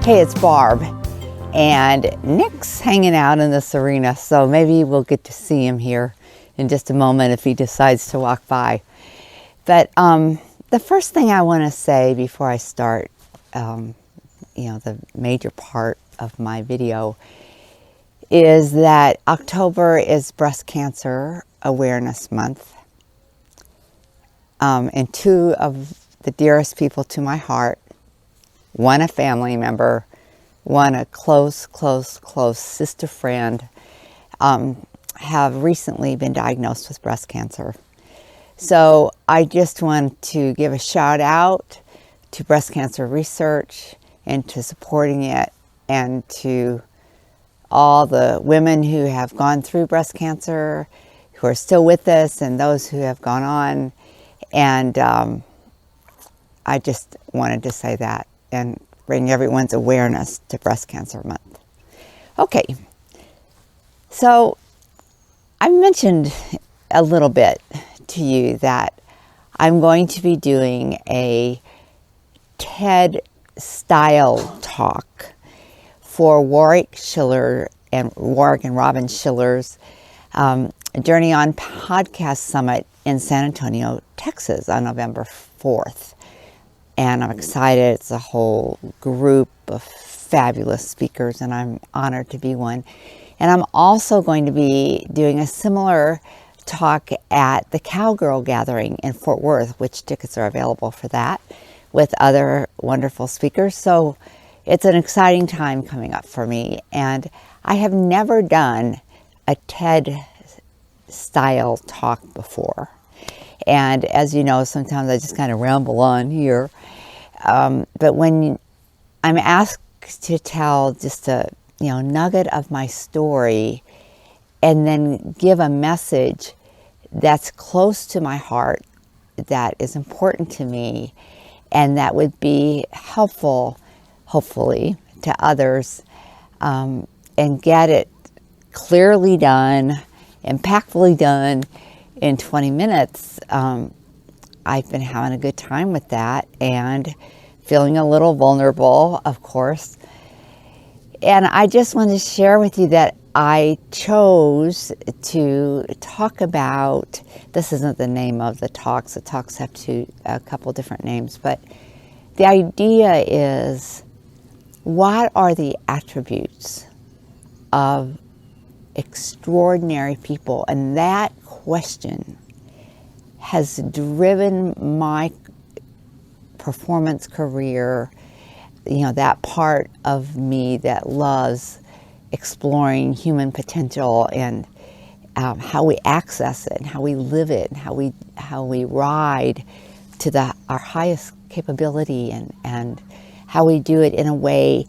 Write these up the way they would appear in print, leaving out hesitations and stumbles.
Hey, it's Barb, and Nick's hanging out in this arena, so maybe we'll get to see him here in just a moment if he decides to walk by. But the first thing I want to say before I start, the major part of my video is that October is Breast Cancer Awareness Month. And two of the dearest people to my heart, one a family member, one a close sister friend, have recently been diagnosed with breast cancer. So I just want to give a shout out to breast cancer research and to supporting it, and to all the women who have gone through breast cancer, who are still with us, and those who have gone on. And I just wanted to say that and bring everyone's awareness to Breast Cancer Month. Okay, so I mentioned a little bit to you that I'm going to be doing a TED style talk for Warwick and Robin Schiller's Journey on Podcast Summit in San Antonio, Texas on November 4th. And I'm excited. It's a whole group of fabulous speakers, and I'm honored to be one. And I'm also going to be doing a similar talk at the Cowgirl Gathering in Fort Worth, which tickets are available for that, with other wonderful speakers. So it's an exciting time coming up for me. And I have never done a TED style talk before. And as you know, sometimes I just kind of ramble on here. But when I'm asked to tell just a nugget of my story and then give a message that's close to my heart, that is important to me, and that would be helpful, hopefully, to others, and get it clearly done, impactfully done in 20 minutes, I've been having a good time with that and feeling a little vulnerable, of course. And I just want to share with you that I chose to talk about, this isn't the name of the talks have a couple different names, but the idea is, what are the attributes of extraordinary people? And that question has driven my performance career, that part of me that loves exploring human potential and how we access it and how we live it and how we ride to our highest capability, and how we do it in a way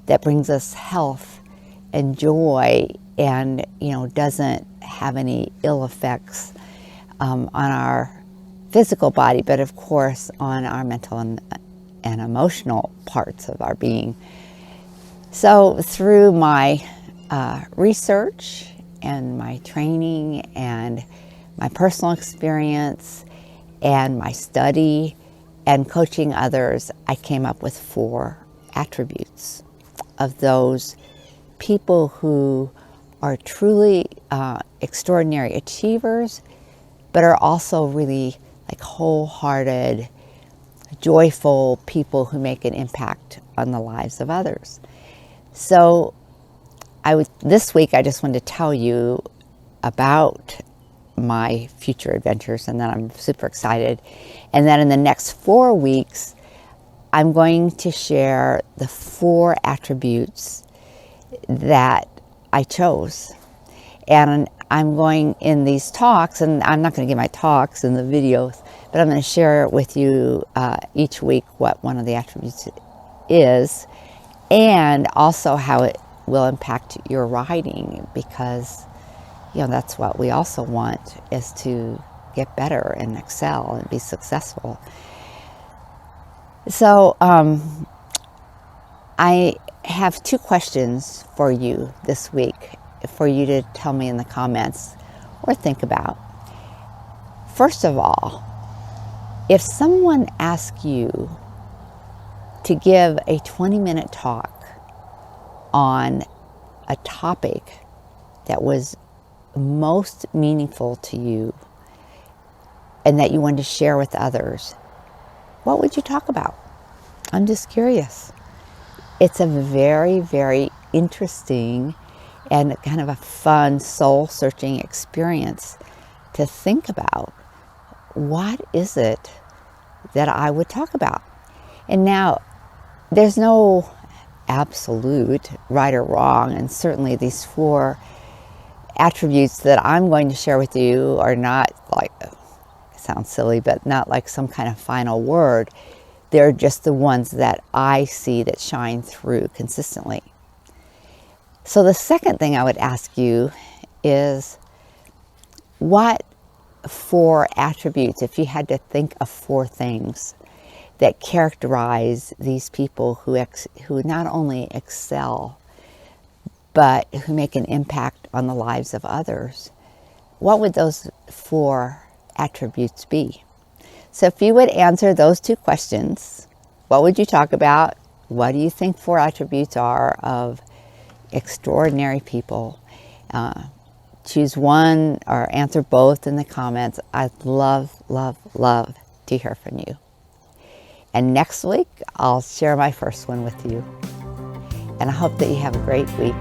that brings us health and joy and doesn't have any ill effects on our physical body, but of course on our mental and emotional parts of our being. So through my research and my training and my personal experience and my study and coaching others, I came up with 4 attributes of those people who are truly extraordinary achievers, but are also really like wholehearted, joyful people who make an impact on the lives of others. So this week I just wanted to tell you about my future adventures, and then I'm super excited. And then in the next 4 weeks, I'm going to share the 4 attributes that I chose. And I'm going in these talks, and I'm not going to give my talks in the videos, but I'm going to share with you each week what one of the attributes is, and also how it will impact your riding, because that's what we also want, is to get better and excel and be successful. So I have 2 questions for you this week for you to tell me in the comments or think about. First of all, if someone asks you to give a 20-minute talk on a topic that was most meaningful to you and that you wanted to share with others, what would you talk about? I'm just curious. It's a very, very interesting and kind of a fun, soul-searching experience to think about. What is it that I would talk about? And now, there's no absolute right or wrong, and certainly these 4 attributes that I'm going to share with you are not like, it sounds silly, but not like some kind of final word. They're just the ones that I see that shine through consistently. So the second thing I would ask you is, what 4 attributes, if you had to think of 4 things that characterize these people who not only excel, but who make an impact on the lives of others, what would those 4 attributes be? So if you would answer those 2 questions, what would you talk about? What do you think 4 attributes are of extraordinary people? Choose one or answer both in the comments. I'd love, love, love to hear from you. And next week, I'll share my first one with you. And I hope that you have a great week.